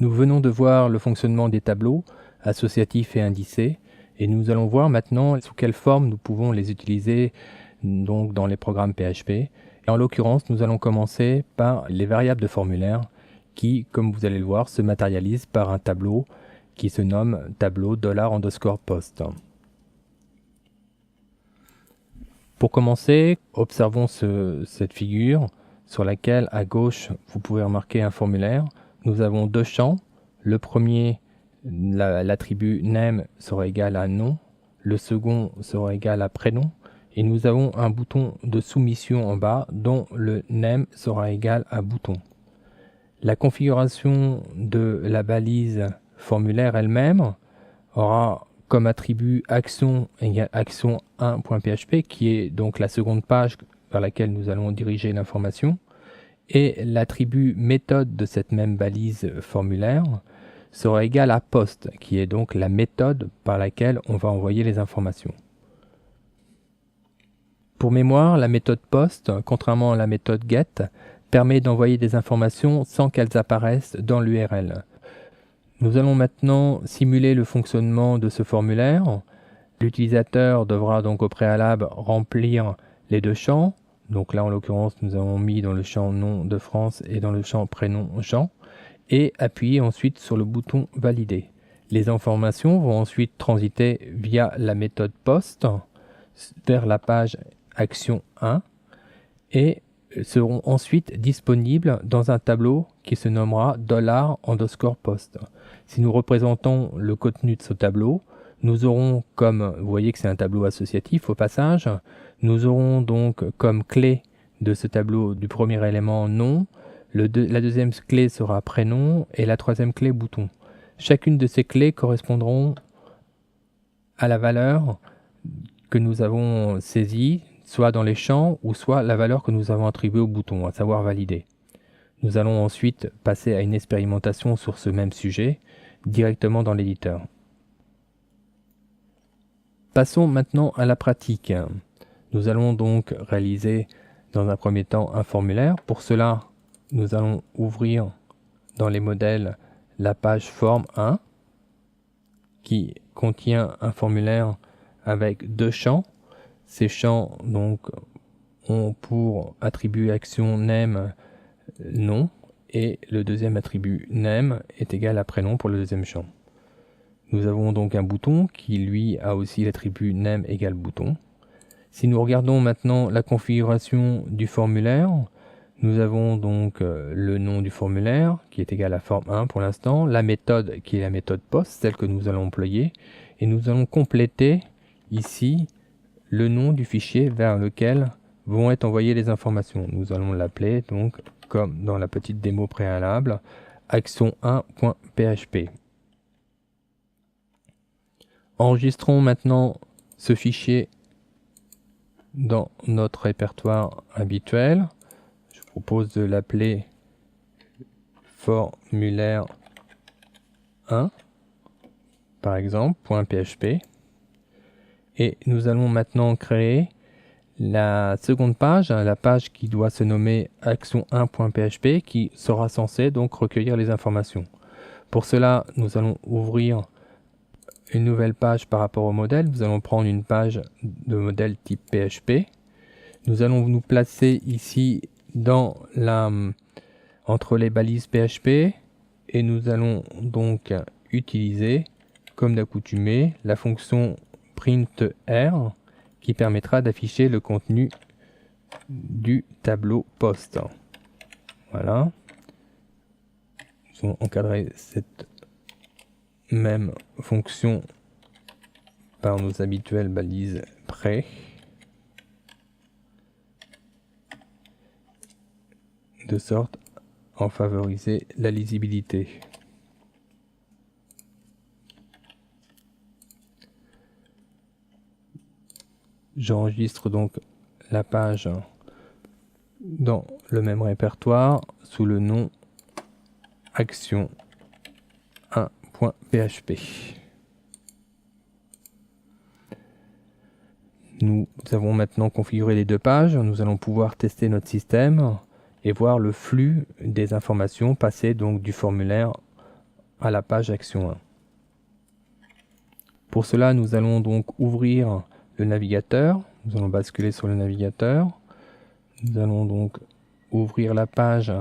Nous venons de voir le fonctionnement des tableaux associatifs et indicés, et nous allons voir maintenant sous quelle forme nous pouvons les utiliser donc dans les programmes PHP. Et en l'occurrence, nous allons commencer par les variables de formulaire qui, comme vous allez le voir, se matérialisent par un tableau qui se nomme tableau $_post. Pour commencer, observons cette figure sur laquelle à gauche vous pouvez remarquer un formulaire. Nous avons deux champs. Le premier, l'attribut name sera égal à nom. Le second sera égal à prénom. Et nous avons un bouton de soumission en bas dont le name sera égal à bouton. La configuration de la balise formulaire elle-même aura comme attribut action égale action1.php qui est donc la seconde page vers laquelle nous allons diriger l'information. Et l'attribut méthode de cette même balise formulaire sera égal à post, qui est donc la méthode par laquelle on va envoyer les informations. Pour mémoire, la méthode post, contrairement à la méthode get, permet d'envoyer des informations sans qu'elles apparaissent dans l'URL. Nous allons maintenant simuler le fonctionnement de ce formulaire. L'utilisateur devra donc au préalable remplir les deux champs. Donc là, en l'occurrence, nous avons mis dans le champ nom de France et dans le champ prénom Jean, et appuyer ensuite sur le bouton valider. Les informations vont ensuite transiter via la méthode post vers la page action 1 et seront ensuite disponibles dans un tableau qui se nommera $_post. Si nous représentons le contenu de ce tableau, nous aurons comme, vous voyez que c'est un tableau associatif au passage, nous aurons donc comme clé de ce tableau du premier élément nom, la deuxième clé sera prénom et la troisième clé bouton. Chacune de ces clés correspondront à la valeur que nous avons saisie, soit dans les champs ou soit la valeur que nous avons attribuée au bouton, à savoir valider. Nous allons ensuite passer à une expérimentation sur ce même sujet directement dans l'éditeur. Passons maintenant à la pratique. Nous allons donc réaliser dans un premier temps un formulaire. Pour cela, nous allons ouvrir dans les modèles la page forme 1 qui contient un formulaire avec deux champs. Ces champs donc ont pour attribut action name nom et le deuxième attribut name est égal à prénom pour le deuxième champ. Nous avons donc un bouton qui lui a aussi l'attribut name égale bouton. Si nous regardons maintenant la configuration du formulaire, nous avons donc le nom du formulaire qui est égal à forme 1 pour l'instant, la méthode qui est la méthode post, celle que nous allons employer, et nous allons compléter ici le nom du fichier vers lequel vont être envoyées les informations. Nous allons l'appeler donc, comme dans la petite démo préalable, action1.php. Enregistrons maintenant ce fichier dans notre répertoire habituel. Je propose de l'appeler formulaire 1 par exemple, .php. Et nous allons maintenant créer la seconde page, la page qui doit se nommer action1.php qui sera censée donc recueillir les informations. Pour cela, nous allons ouvrir une nouvelle page par rapport au modèle. Nous allons prendre une page de modèle type PHP. Nous allons nous placer ici dans entre les balises PHP et nous allons donc utiliser, comme d'accoutumé, la fonction printr qui permettra d'afficher le contenu du tableau post. Voilà. Nous allons encadrer cette même fonction par nos habituelles balises prêt, de sorte à en favoriser la lisibilité. J'enregistre donc la page dans le même répertoire sous le nom action1.php. Nous avons maintenant configuré les deux pages. Nous allons pouvoir tester notre système et voir le flux des informations passées donc du formulaire à la page Action 1. Pour cela, nous allons donc ouvrir le navigateur. Nous allons basculer sur le navigateur. Nous allons donc ouvrir la page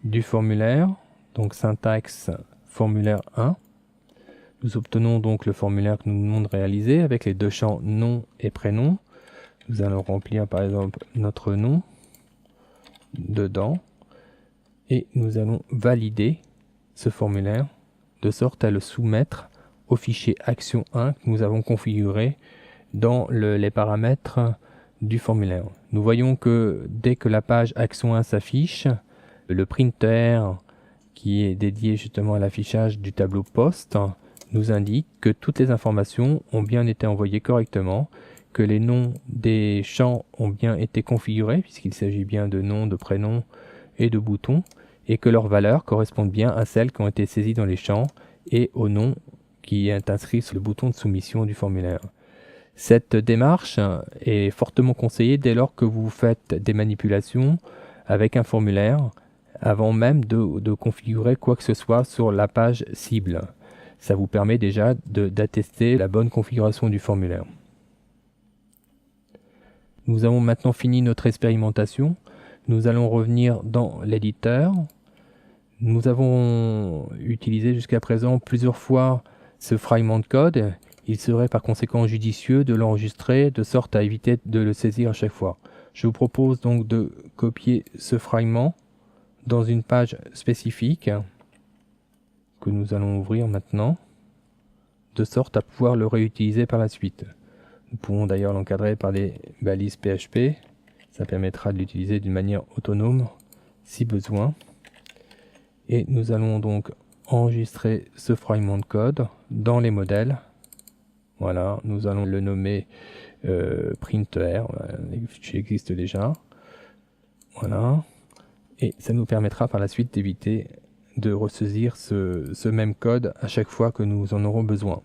du formulaire, donc syntaxe formulaire 1. Nous obtenons donc le formulaire que nous venons de réaliser avec les deux champs nom et prénom. Nous allons remplir par exemple notre nom dedans et nous allons valider ce formulaire de sorte à le soumettre au fichier Action 1 que nous avons configuré dans les paramètres du formulaire. Nous voyons que dès que la page Action 1 s'affiche, le printer qui est dédié justement à l'affichage du tableau poste nous indique que toutes les informations ont bien été envoyées correctement, que les noms des champs ont bien été configurés, puisqu'il s'agit bien de noms, de prénoms et de boutons, et que leurs valeurs correspondent bien à celles qui ont été saisies dans les champs et au nom qui est inscrit sur le bouton de soumission du formulaire. Cette démarche est fortement conseillée dès lors que vous faites des manipulations avec un formulaire, avant même de configurer quoi que ce soit sur la page cible. Ça vous permet déjà d'attester la bonne configuration du formulaire. Nous avons maintenant fini notre expérimentation. Nous allons revenir dans l'éditeur. Nous avons utilisé jusqu'à présent plusieurs fois ce fragment de code. Il serait par conséquent judicieux de l'enregistrer de sorte à éviter de le saisir à chaque fois. Je vous propose donc de copier ce fragment dans une page spécifique que nous allons ouvrir maintenant, de sorte à pouvoir le réutiliser par la suite. Nous pouvons d'ailleurs l'encadrer par des balises PHP, ça permettra de l'utiliser d'une manière autonome si besoin. Et nous allons donc enregistrer ce fragment de code dans les modèles. Voilà, nous allons le nommer printer, le fichier existe déjà. Voilà, et ça nous permettra par la suite d'éviter de ressaisir ce même code à chaque fois que nous en aurons besoin.